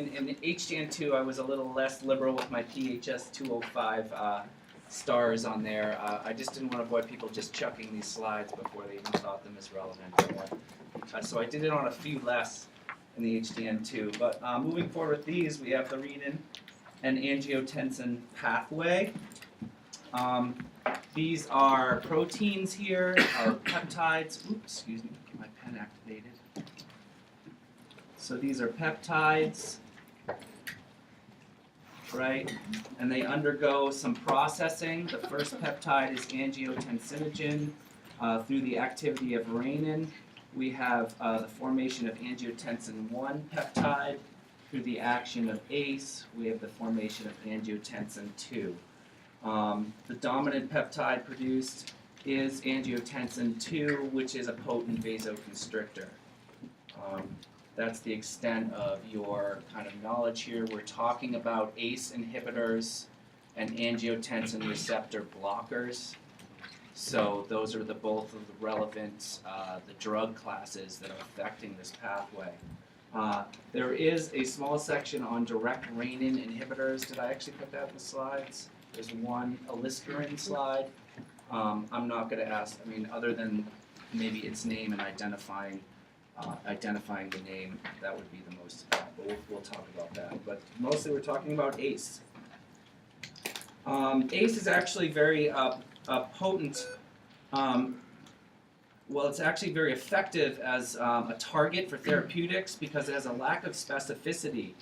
in HDN2, I was a little less liberal with my PHS 205 stars on there. I just didn't want to avoid people just chucking these slides before they even thought them as relevant. So I did it on a few less in the HDN2. But moving forward with these, we have the renin and angiotensin pathway. These are proteins here, peptides. Oops, excuse me, get my pen activated. So these are peptides, right? And they undergo some processing. The first peptide is angiotensinogen. Through the activity of renin, we have the formation of angiotensin 1 peptide. Through the action of ACE, we have the formation of angiotensin 2. The dominant peptide produced is angiotensin 2, which is a potent vasoconstrictor. That's the extent of your kind of knowledge here. We're talking about ACE inhibitors and angiotensin receptor blockers. So those are both of the relevant the drug classes that are affecting this pathway. There is a small section on direct renin inhibitors. Did I actually put that in the slides? There's one aliskiren slide. I'm not going to ask, I mean, other than maybe its name and identifying the name, that would be the most, but we'll talk about that. But mostly we're talking about ACE. ACE is actually very potent. Well, it's actually very effective as a target for therapeutics because it has a lack of specificity.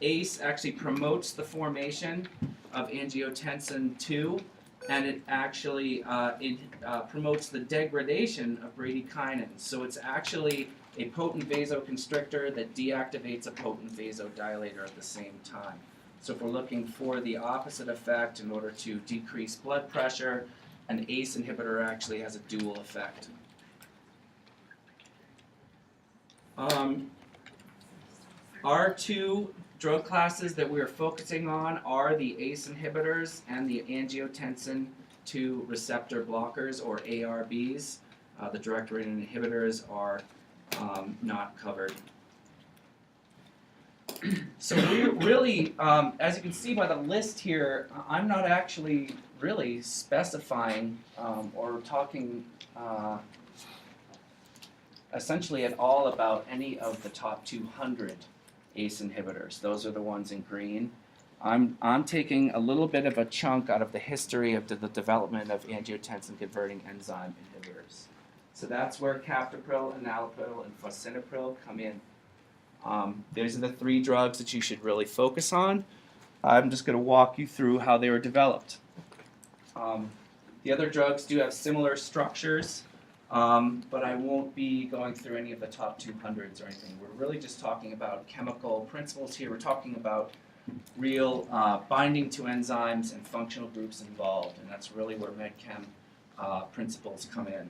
ACE actually promotes the formation of angiotensin 2, and it actually promotes the degradation of bradykinin. So it's actually a potent vasoconstrictor that deactivates a potent vasodilator at the same time. So if we're looking for the opposite effect in order to decrease blood pressure, an ACE inhibitor actually has a dual effect. Our two drug classes that we are focusing on are the ACE inhibitors and the angiotensin 2 receptor blockers, or ARBs. The direct renin inhibitors are not covered. So we really, as you can see by the list here, I'm not actually really specifying or talking essentially at all about any of the top 200 ACE inhibitors. Those are the ones in green. I'm taking a little bit of a chunk out of the history of the development of angiotensin converting enzyme inhibitors. So that's where Captopril, enalapril, and Succinyl-L-proline come in. These are the three drugs that you should really focus on. I'm just going to walk you through how they were developed. The other drugs do have similar structures, but I won't be going through any of the top 200s or anything. We're really just talking about chemical principles here. We're talking about real binding to enzymes and functional groups involved, and that's really where MedChem principles come in.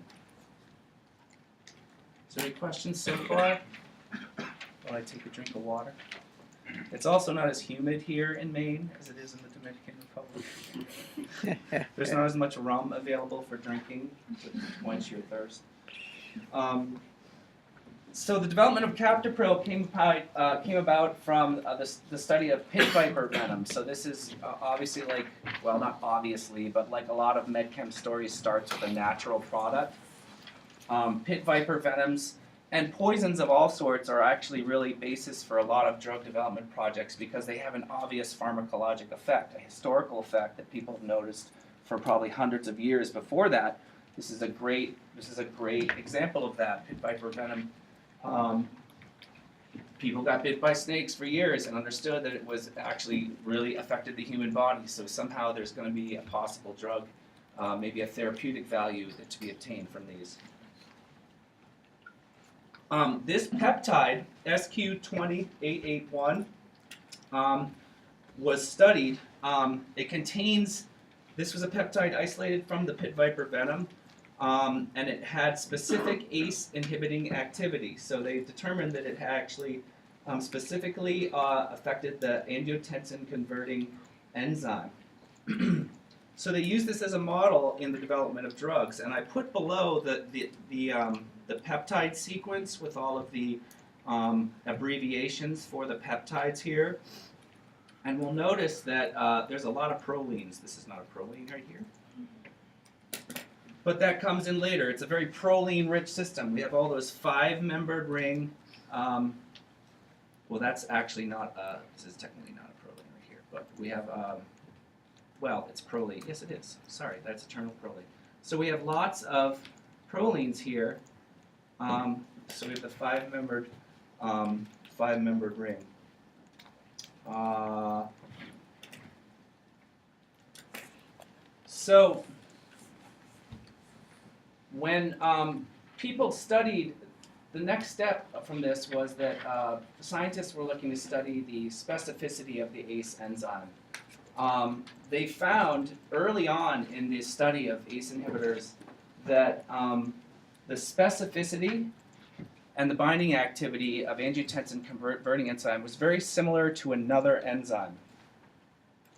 Is there any questions so far? While I take a drink of water. It's also not as humid here in Maine as it is in the Dominican Republic. There's not as much rum available for drinking to quench your thirst. So the development of Captopril came about from the study of pit viper venom. So this is obviously like, well, not obviously, but like a lot of MedChem stories starts with a natural product. Pit viper venoms and poisons of all sorts are actually really basis for a lot of drug development projects because they have an obvious pharmacologic effect, a historical effect that people have noticed for probably hundreds of years before that. This is a great example of that. Pit viper venom. People got bit by snakes for years and understood that it was actually really affected the human body. So somehow there's going to be a possible drug, maybe a therapeutic value to be obtained from these. This peptide, SQ20881, was studied. This was a peptide isolated from the pit viper venom, and it had specific ACE inhibiting activity. So they determined that it had actually specifically affected the angiotensin converting enzyme. So they used this as a model in the development of drugs, and I put below the peptide sequence with all of the abbreviations for the peptides here. And we'll notice that there's a lot of prolines. This is not a proline right here. But that comes in later. It's a very proline-rich system. We have all those 5-membered ring. Well, that's actually not, this is technically not a proline right here. But we have, well, it's proline. Yes, it is. Sorry, that's a terminal proline. So we have lots of prolines here. So we have the 5-membered ring. So when people studied, the next step from this was that scientists were looking to study the specificity of the ACE enzyme. They found early on in the study of ACE inhibitors that the specificity and the binding activity of angiotensin converting enzyme was very similar to another enzyme.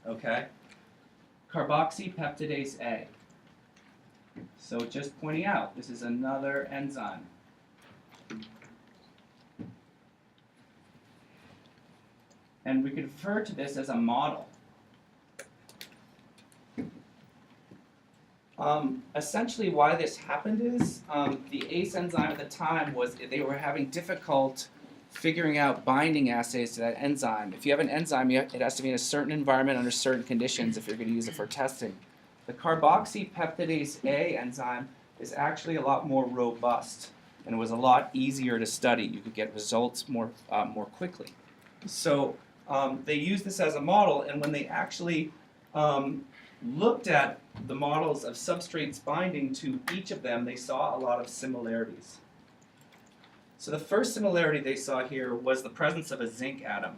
Okay? Carboxypeptidase A. So just pointing out, this is another enzyme. And we could refer to this as a model. Essentially why this happened is the ACE enzyme at the time was they were having difficult figuring out binding assays to that enzyme. If you have an enzyme, it has to be in a certain environment under certain conditions if you're going to use it for testing. The carboxypeptidase A enzyme is actually a lot more robust and it was a lot easier to study. You could get results more quickly. So they used this as a model, and when they actually looked at the models of substrates binding to each of them, they saw a lot of similarities. So the first similarity they saw here was the presence of a zinc atom.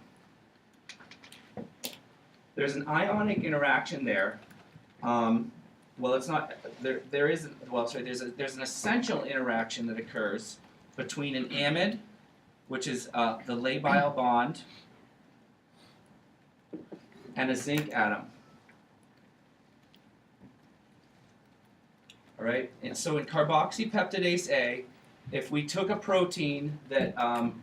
There's an ionic interaction there. Well, it's not. There isn't. Well, sorry. There's an essential interaction that occurs between an amide, which is the labile bond, and a zinc atom. All right. And so in carboxypeptidase A, if we took a protein that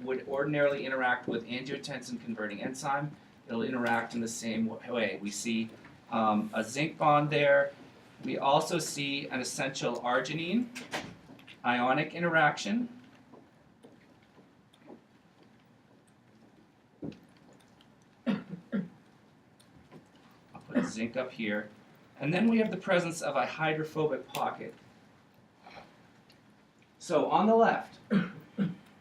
would ordinarily interact with angiotensin converting enzyme, it'll interact in the same way. We see a zinc bond there. We also see an essential arginine ionic interaction. I'll put a zinc up here. And then we have the presence of a hydrophobic pocket. So on the left,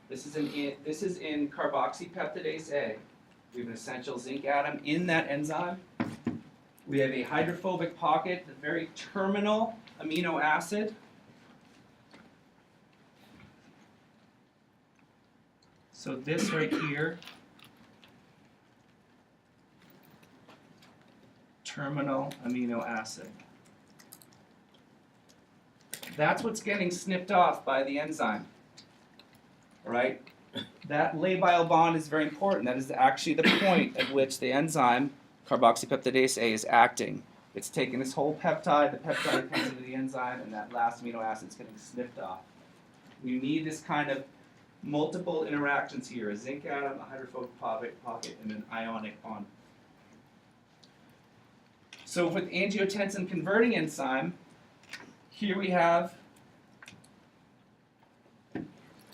this is in carboxypeptidase A. We have an essential zinc atom in that enzyme. We have a hydrophobic pocket, the very terminal amino acid. So this right here, terminal amino acid. That's what's getting snipped off by the enzyme. All right? That labile bond is very important. That is actually the point at which the enzyme carboxypeptidase A is acting. It's taking this whole peptide, the peptide comes into the enzyme, and that last amino acid is getting snipped off. You need this kind of multiple interactions here, a zinc atom, a hydrophobic pocket, and an ionic bond. So with angiotensin converting enzyme, here we have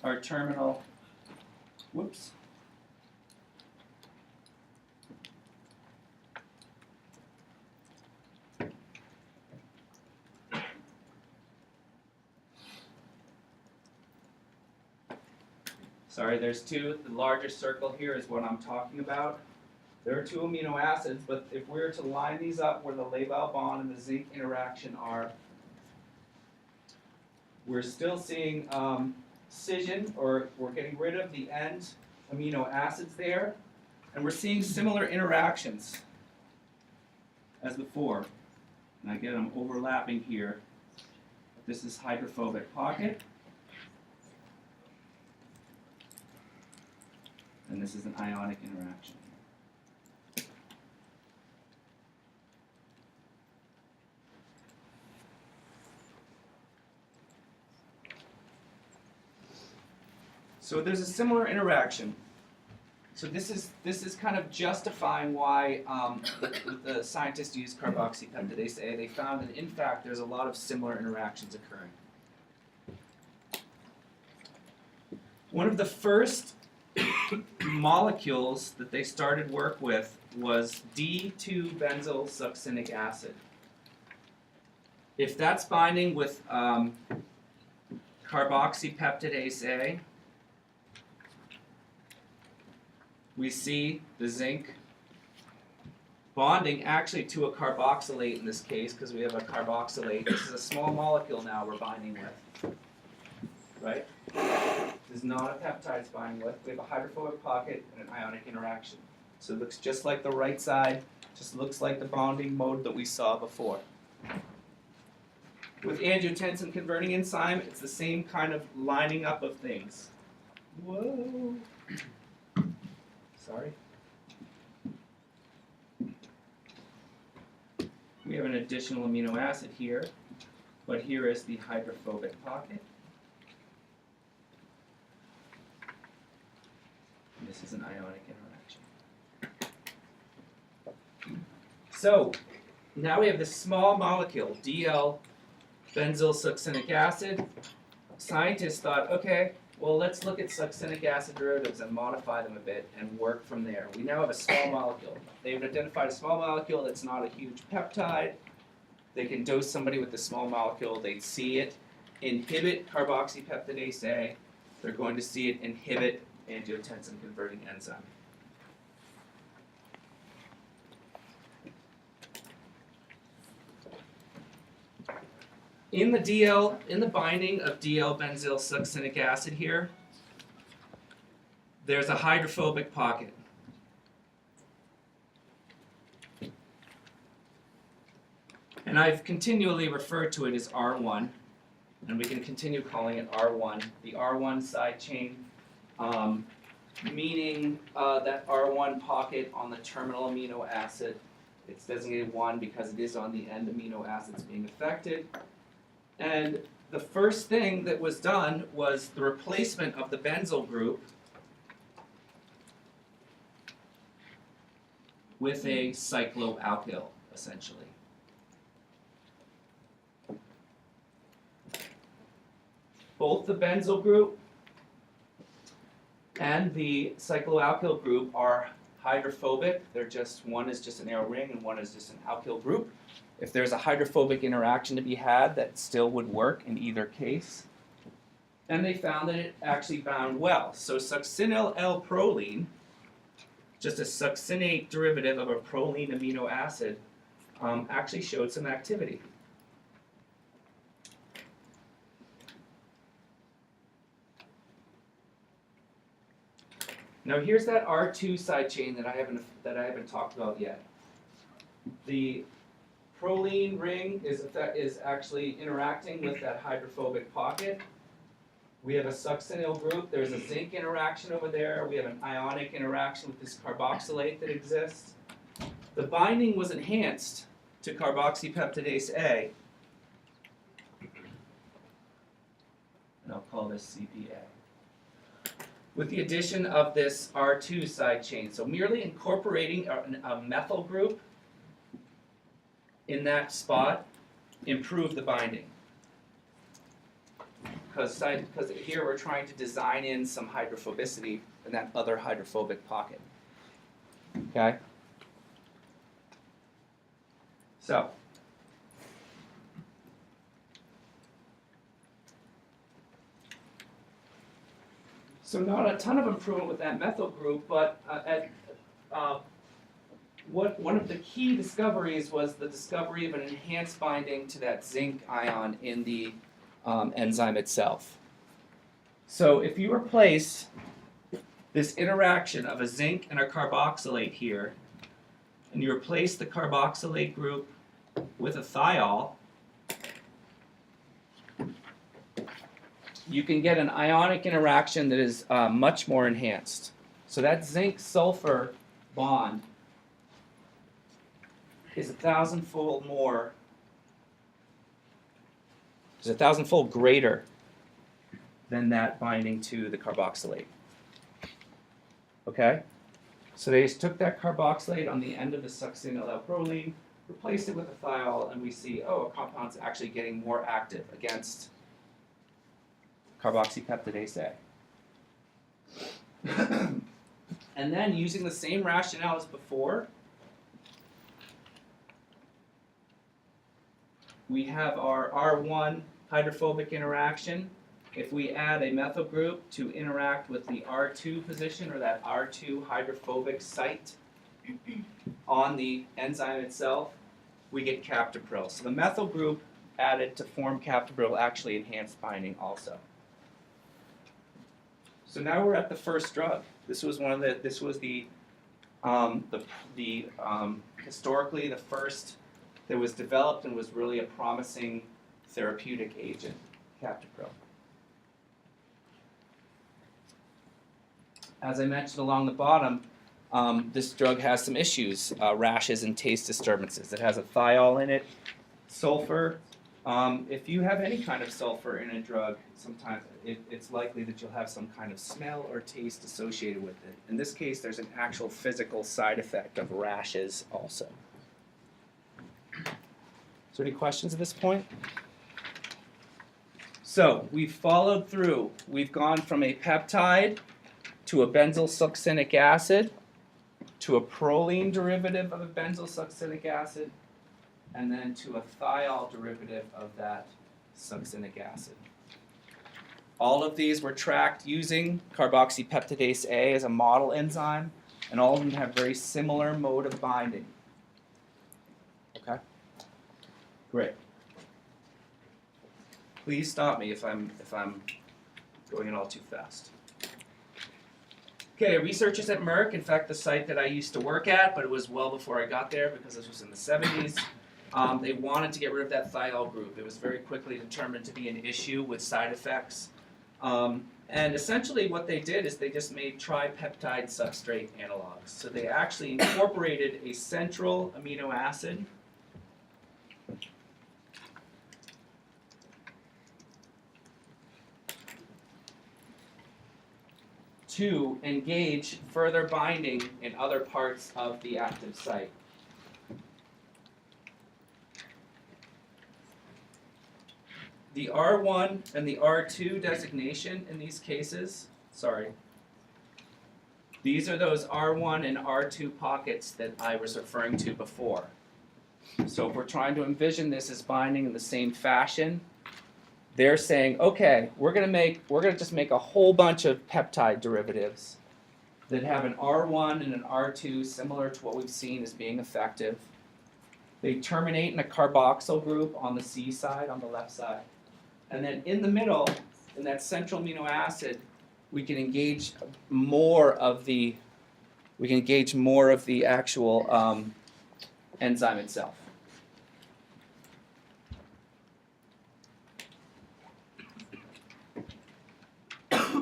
our terminal, whoops. Sorry, there's two. The larger circle here is what I'm talking about. There are two amino acids, but if we were to line these up where the labile bond and the zinc interaction are, we're still seeing scission, or we're getting rid of the end amino acids there, and we're seeing similar interactions as before. And again, I'm overlapping here. This is hydrophobic pocket. And this is an ionic interaction. So there's a similar interaction. So this is kind of justifying why the scientists used carboxypeptidase A. They found that in fact there's a lot of similar interactions occurring. One of the first molecules that they started work with was D2-benzyl succinic acid. If that's binding with carboxypeptidase A, we see the zinc bonding actually to a carboxylate in this case, because we have a carboxylate. This is a small molecule now we're binding with, right? This is not a peptide it's binding with. We have a hydrophobic pocket and an ionic interaction. So it looks just like the right side, just looks like the bonding mode that we saw before. With angiotensin converting enzyme, it's the same kind of lining up of things. Whoa. Sorry. We have an additional amino acid here, but here is the hydrophobic pocket. And this is an ionic interaction. So, now we have this small molecule, DL-benzyl succinic acid. Scientists thought, okay, well, let's look at succinic acid derivatives and modify them a bit and work from there. We now have a small molecule. They've identified a small molecule that's not a huge peptide. They can dose somebody with the small molecule. They'd see it inhibit carboxypeptidase A. They're going to see it inhibit angiotensin converting enzyme. In the binding of DL-benzyl succinic acid here, there's a hydrophobic pocket. And I've continually referred to it as R1, and we can continue calling it R1. The R1 side chain, meaning that R1 pocket on the terminal amino acid. It's designated 1 because it is on the end amino acids being affected. And the first thing that was done was the replacement of the benzyl group with a cycloalkyl, essentially. Both the benzyl group and the cycloalkyl group are hydrophobic. They're just, one is just an arrow ring and one is just an alkyl group. If there's a hydrophobic interaction to be had, that still would work in either case. And they found that it actually bound well. So Succinyl-L-proline, just a succinate derivative of a proline amino acid, actually showed some activity. Now here's that R2 side chain that I haven't talked about yet. The proline ring is actually interacting with that hydrophobic pocket. We have a succinyl group. There's a zinc interaction over there. We have an ionic interaction with this carboxylate that exists. The binding was enhanced to carboxypeptidase A. And I'll call this CPA. With the addition of this R2 side chain. So merely incorporating a methyl group in that spot improved the binding. Because here we're trying to design in some hydrophobicity in that other hydrophobic pocket. Okay? So, not a ton of improvement with that methyl group, but one of the key discoveries was the discovery of an enhanced binding to that zinc ion in the enzyme itself. So if you replace this interaction of a zinc and a carboxylate here, and you replace the carboxylate group with a thiol, you can get an ionic interaction that is much more enhanced. So that zinc-sulfur bond is 1,000-fold greater than that binding to the carboxylate. Okay? So they just took that carboxylate on the end of the Succinyl-L-proline, replaced it with a thiol, and we see, oh, a compound's actually getting more active against carboxypeptidase A. And then, using the same rationale as before, we have our R1 hydrophobic interaction. If we add a methyl group to interact with the R2 position, or that R2 hydrophobic site on the enzyme itself, we get Captopril. So the methyl group added to form Captopril actually enhanced binding also. So now we're at the first drug. This was historically the first that was developed and was really a promising therapeutic agent, Captopril. As I mentioned along the bottom, this drug has some issues, rashes and taste disturbances. It has a thiol in it, sulfur. If you have any kind of sulfur in a drug, sometimes it's likely that you'll have some kind of smell or taste associated with it. In this case, there's an actual physical side effect of rashes also. So any questions at this point? So we've followed through. We've gone from a peptide to a benzyl succinic acid to a proline derivative of a benzyl succinic acid, and then to a thiol derivative of that succinic acid. All of these were tracked using carboxypeptidase A as a model enzyme, and all of them have very similar mode of binding. Okay? Great. Please stop me if I'm going it all too fast. Okay, researchers at Merck, in fact the site that I used to work at, but it was well before I got there because this was in the 70s, they wanted to get rid of that thiol group. It was very quickly determined to be an issue with side effects. And essentially what they did is they just made tripeptide substrate analogs. So they actually incorporated a central amino acid to engage further binding in other parts of the active site. The R1 and the R2 designation in these cases, these are those R1 and R2 pockets that I was referring to before. So if we're trying to envision this as binding in the same fashion, they're saying, okay, we're gonna just make a whole bunch of peptide derivatives that have an R1 and an R2 similar to what we've seen as being effective. They terminate in a carboxyl group on the C side, on the left side. And then in the middle, in that central amino acid, we can engage more of the actual enzyme itself.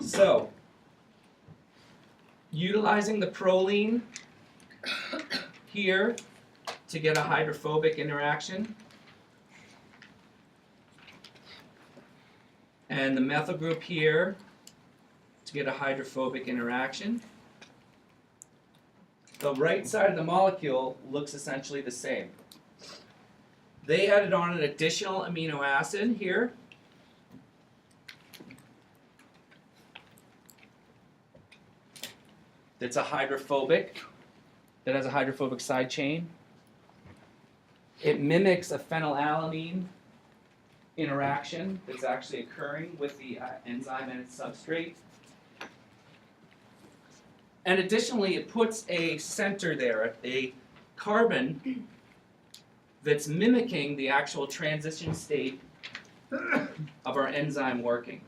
So, utilizing the proline here to get a hydrophobic interaction, and the methyl group here to get a hydrophobic interaction. The right side of the molecule looks essentially the same. They added on an additional amino acid here. That's a hydrophobic, that has a hydrophobic side chain. It mimics a phenylalanine interaction that's actually occurring with the enzyme and its substrate. And additionally, it puts a center there, a carbon that's mimicking the actual transition state of our enzyme working.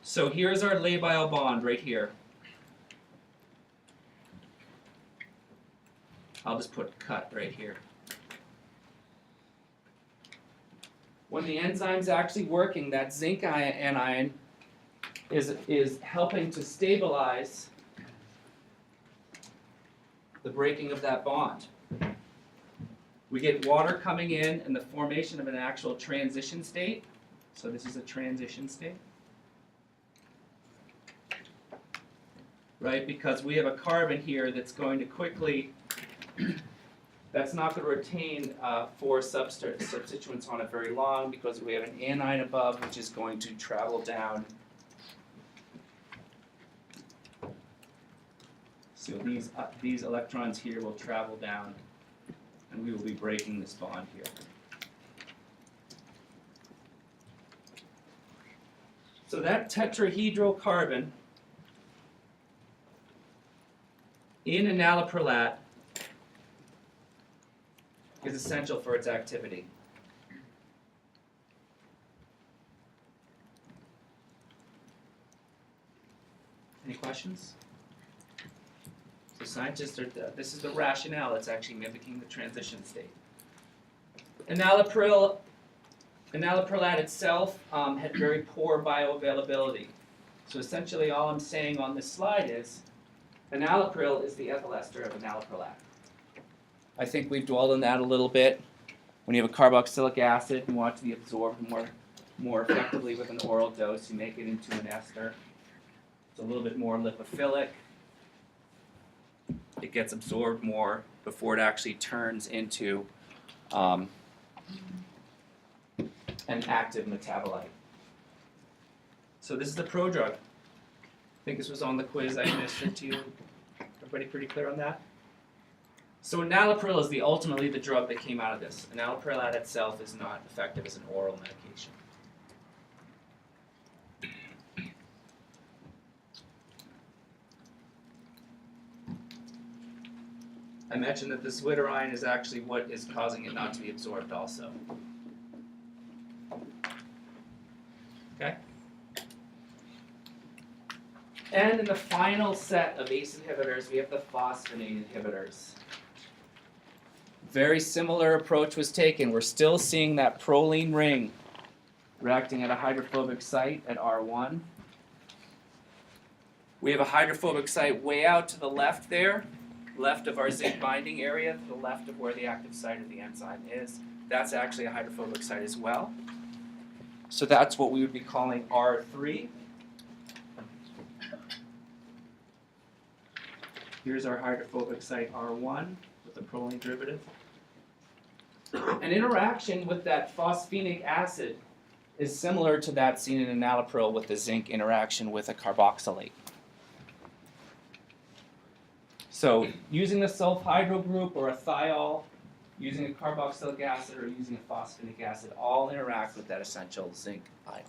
So here's our labile bond right here. I'll just put cut right here. When the enzyme's actually working, that zinc anion is helping to stabilize the breaking of that bond. We get water coming in and the formation of an actual transition state. So this is a transition state. Right? Because we have a carbon here that's going to quickly, that's not going to retain four substituents on it very long because we have an anion above which is going to travel down. So these electrons here will travel down and we will be breaking this bond here. So that tetrahedral carbon in enalaprilat is essential for its activity. Any questions? So scientists are, this is the rationale that's actually mimicking the transition state. Enalaprilat itself had very poor bioavailability. So essentially all I'm saying on this slide is enalapril is the ethyl ester of enalaprilat. I think we've dwelled on that a little bit. When you have a carboxylic acid and want to be absorbed more effectively with an oral dose, you make it into an ester. It's a little bit more lipophilic. It gets absorbed more before it actually turns into an active metabolite. So this is the prodrug. I think this was on the quiz I administered to you. Everybody pretty clear on that? So enalapril is ultimately the drug that came out of this. Enalaprilat itself is not effective as an oral medication. I mentioned that the zwitterine is actually what is causing it not to be absorbed also. Okay? And in the final set of ACE inhibitors, we have the phosphonate inhibitors. Very similar approach was taken. We're still seeing that proline ring reacting at a hydrophobic site at R1. We have a hydrophobic site way out to the left there, left of our zinc-binding area, to the left of where the active site of the enzyme is. That's actually a hydrophobic site as well. So that's what we would be calling R3. Here's our hydrophobic site R1 with the proline derivative. An interaction with that phosphenic acid is similar to that seen in enalapril with the zinc interaction with a carboxylate. So using the sulfhydryl group or a thiol, using a carboxylic acid or using a phosphenic acid all interact with that essential zinc ion.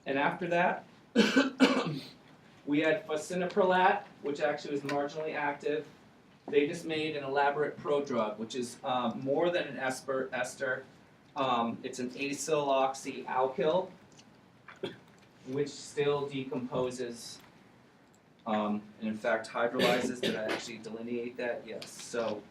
And after that, we had succinyl-L-proline, which actually was marginally active. They just made an elaborate prodrug, which is more than an ester. It's an acyl-oxy alkyl, which still decomposes and in fact hydrolyzes. Did I actually delineate that? Yes. So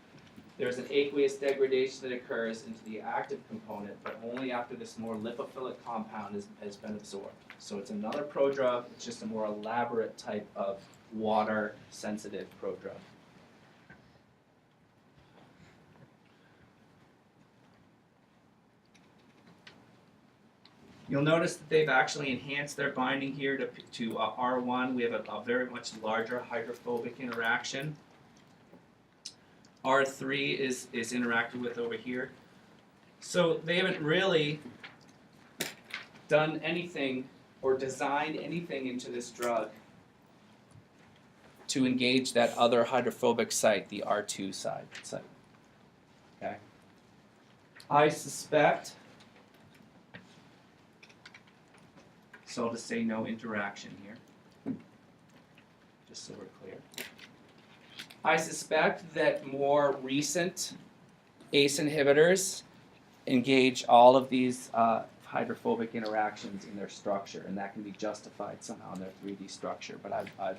there's an aqueous degradation that occurs into the active component, but only after this more lipophilic compound has been absorbed. So it's another prodrug, it's just a more elaborate type of water-sensitive prodrug. You'll notice that they've actually enhanced their binding here to R1. We have a very much larger hydrophobic interaction. R3 is interacted with over here. So they haven't really done anything or designed anything into this drug to engage that other hydrophobic site, the R2 site. Okay. I suspect, so I'll just say no interaction here, just so we're clear. I suspect that more recent ACE inhibitors engage all of these hydrophobic interactions in their structure, and that can be justified somehow in their 3D structure, but I've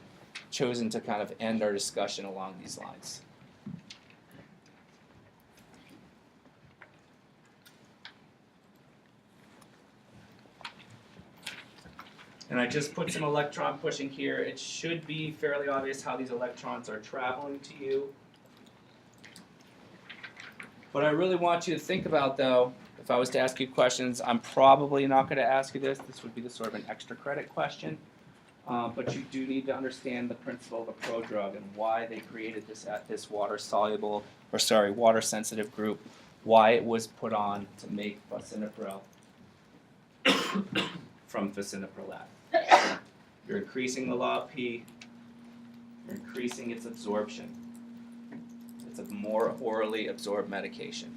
chosen to kind of end our discussion along these lines. And I just put some electron pushing here. It should be fairly obvious how these electrons are traveling to you. What I really want you to think about, though, if I was to ask you questions, I'm probably not going to ask you this. This would be the sort of an extra credit question. But you do need to understand the principle of a prodrug and why they created this water-soluble, or sorry, water-sensitive group, why it was put on to make phosphorus from phosphorus. You're increasing the law of P, you're increasing its absorption. It's a more orally absorbed medication.